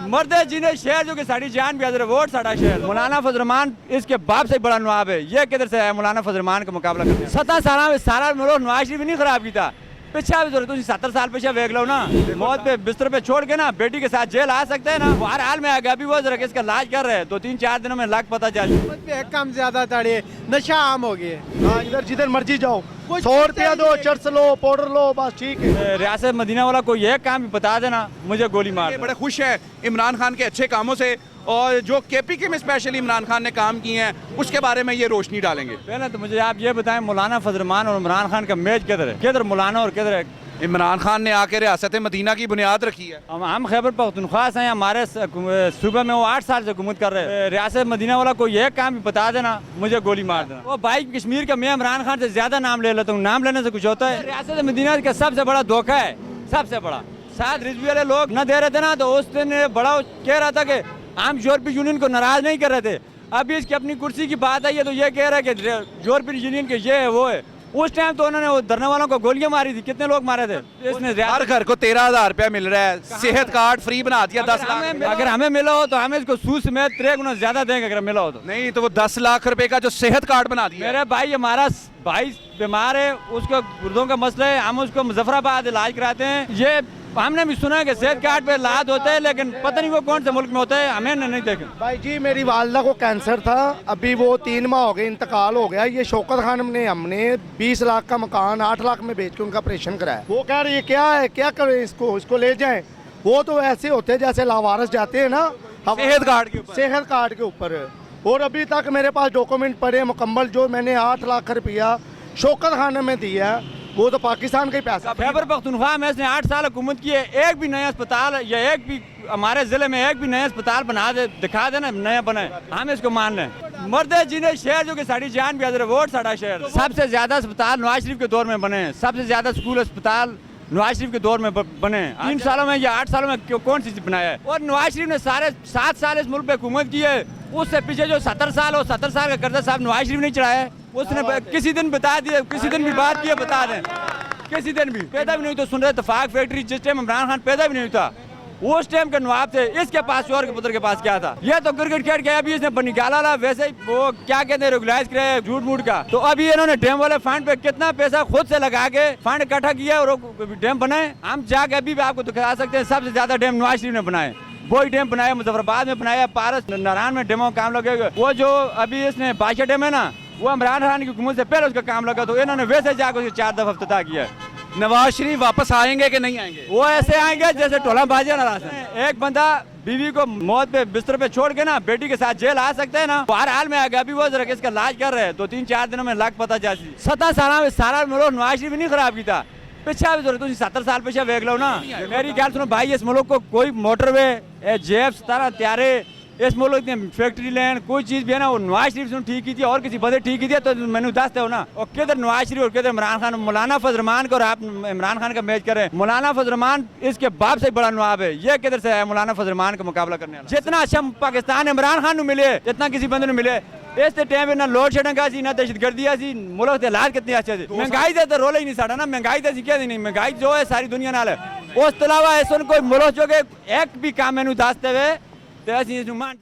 मर्द जिन्हें शहर जो कि साड़ी जान भी हाजिर है, वोट साड़ा शहर। मौलाना फजल रहमान इसके बाप से बड़ा नवाब है, ये किधर से है मौलाना फजल रहमान का मुकाबला करने। 17 साल में सारा मुल्क नवाज शरीफ नहीं खराब किया, पिछा भी जरूरत 70 साल पीछे वेख लो ना, मौत पे बिस्तर पे छोड़ के ना बेटी के साथ जेल आ सकते हैं ना। वो हर हाल में आएगा, अभी वो जरा इसका इलाज कर रहे हैं, 2-3-4 दिनों में लाख पता चल। कम ज्यादा तड़े नशा आम हो गए। हाँ, इधर जिधर मर्जी जाओ, 100 रुपया दो, चर्च लो, पाउडर लो, बस ठीक है। रियासत मदीना वाला कोई एक काम भी बता देना, मुझे गोली मार दे। बड़े खुश है इमरान खान के अच्छे कामों से, और जो केपीके में स्पेशली इमरान खान ने काम किए हैं उसके बारे में ये रोशनी डालेंगे। पहले तो मुझे आप ये बताएं, मौलाना फजल रहमान और इमरान खान का मैच किधर है? किधर मौलाना और किधर है इमरान खान ने आके रियासत मदीना की बुनियाद रखी है। हम खैबर पख्तूनख्वा से हैं, हमारे सूबे में वो 8 साल से हुकूमत कर रहे हैं। रियासत मदीना वाला कोई एक काम भी बता देना, मुझे गोली मार देना। वो भाई कश्मीर का मैं इमरान खान से ज्यादा नाम ले लेता हूँ, नाम लेने से कुछ होता है? रियासत मदीना का सबसे बड़ा धोखा है, सबसे बड़ा। साथ रिजवी वाले लोग न दे रहे थे ना, तो उस दिन बड़ा कह रहा था कि हम यूरोपीय यूनियन को नाराज नहीं कर रहे थे। अभी इसकी अपनी कुर्सी की बात आई है तो ये कह रहा है कि यूरोपीय यूनियन के ये है वो है। उस टाइम तो उन्होंने वो धरने वालों को गोलियां मारी थी, कितने लोग मारे थे? इसने हर घर को 13,000 रुपया मिल रहा है, सेहत कार्ड फ्री बना दिया 10 लाख। अगर हमें मिला हो तो हमें इसको सूद समेत 3 गुना ज्यादा देंगे अगर मिला हो तो। नहीं तो वो 10 लाख रुपए का जो सेहत कार्ड बना दिया। मेरे भाई, हमारा भाई बीमार है, उसको गुर्दों का मसला है, हम उसको मुजफ्फराबाद इलाज कराते हैं। ये हमने भी सुना है कि सेहत कार्ड पे इलाज होता है, लेकिन पता नहीं वो कौन से मुल्क में होता है, हमें नहीं देखा। भाई जी, मेरी वालदा को कैंसर था, अभी वो 3 माह हो गए, इंतकाल हो गया। ये शौकत खान ने हमने 20 लाख का मकान 8 लाख में बेच के उनका ऑपरेशन कराया। वो कह रही है क्या है, क्या करें इसको ले जाएं। वो तो ऐसे होते हैं जैसे लावारिस जाते हैं ना सेहत कार्ड के ऊपर। सेहत कार्ड के ऊपर। और अभी तक मेरे पास डॉक्यूमेंट पड़े मुकम्मल, जो मैंने 8 लाख रुपया शौकत खान में दिया, वो तो पाकिस्तान का ही पैसा। खैबर पख्तूनख्वा में इसने 8 साल हुकूमत की है, एक भी नया अस्पताल या एक भी हमारे जिले में एक भी नया अस्पताल बना दे, दिखा देना नया बने, हम इसको मान लें। मर्द जिन्हें शहर जो कि साड़ी जान भी हाजिर है, वोट साड़ा शहर। सबसे ज्यादा अस्पताल नवाज शरीफ के दौर में बने हैं, सबसे ज्यादा स्कूल अस्पताल नवाज शरीफ के दौर में बने। 3 सालों में या 8 सालों में कौन सी बनाया है? और नवाज शरीफ ने सारे 7 साल इस मुल्क पे हुकूमत की है, उससे पीछे जो 70 साल हो, 70 साल का कर्जा साहब नवाज शरीफ नहीं चढ़ाया है। उसने किसी दिन बता दिया, किसी दिन भी बात की है, बता दें, किसी दिन भी पैदा भी नहीं तो सुन रहे इत्तेफाक फैक्ट्री जिस टाइम इमरान खान पैदा भी नहीं था, उस टाइम के नवाब थे। इसके पास और के पुत्र के पास क्या था? ये तो क्रिकेट खेल के अभी इसने निकाला, वैसे ही वो क्या कहते हैं रेगुलाइज करे झूठ मूठ का। तो अभी इन्होंने डैम वाले फंड पे कितना पैसा खुद से लगा के फंड इकट्ठा किया और डैम बनाए। हम जाके अभी भी आपको दिखा सकते हैं, सबसे ज्यादा डैम नवाज शरीफ ने बनाए। वही डैम बनाया, मुजफ्फराबाद में बनाया, पारस नारायण में डैमों का काम लगेगा। वो जो अभी इसने बादशाह डैम है ना, वो इमरान खान की हुकूमत से पहले उसका काम लगा, तो इन्होंने वैसे जाकर उसके 4 दफा इफ्तिताह किया है। नवाज शरीफ वापस आएंगे कि नहीं आएंगे? वो ऐसे आएंगे जैसे टोला बाजिया नाराज है। एक बंदा बीवी को मौत पे बिस्तर पे छोड़ के ना बेटी के साथ जेल आ सकते हैं ना, वो हर हाल में आएगा। अभी वो जरा इसका इलाज कर रहे हैं, 2-3-4 दिनों में लाख पता चल। 17 साल में सारा मुल्क नवाज शरीफ नहीं खराब किया, पिछा भी जरूरत 70 साल पीछे वेख लो ना। मेरी ख्याल सुनो भाई, इस मुल्क को कोई मोटरवे जेब 17 त्यारे, इस मुल्क ने फैक्ट्री लैंड कोई चीज भी है ना, वो नवाज शरीफ ने ठीक की थी और किसी बंदे ठीक की थी, तो मैंने दसते हो ना। और किधर नवाज शरीफ और किधर इमरान खान? मौलाना फजल रहमान को और आप इमरान खान का मैच करें। मौलाना फजल रहमान इसके बाप से बड़ा नवाब है, ये किधर से है मौलाना फजल रहमान का मुकाबला करने वाला? जितना अच्छा पाकिस्तान इमरान खान मिले, जितना किसी बंदे मिले इस टाइम ना लोड शेडिंग सी, ना दहशतगर्दी सी, मुल्क के हालात कितने अच्छे थे। महंगाई से तो रोला ही नहीं साड़ा ना, महंगाई तो क्या नहीं, महंगाई जो है सारी दुनिया नाल है। उस अलावा ऐसा कोई मुल्क जो एक भी काम मैंने दसते हुए तो मान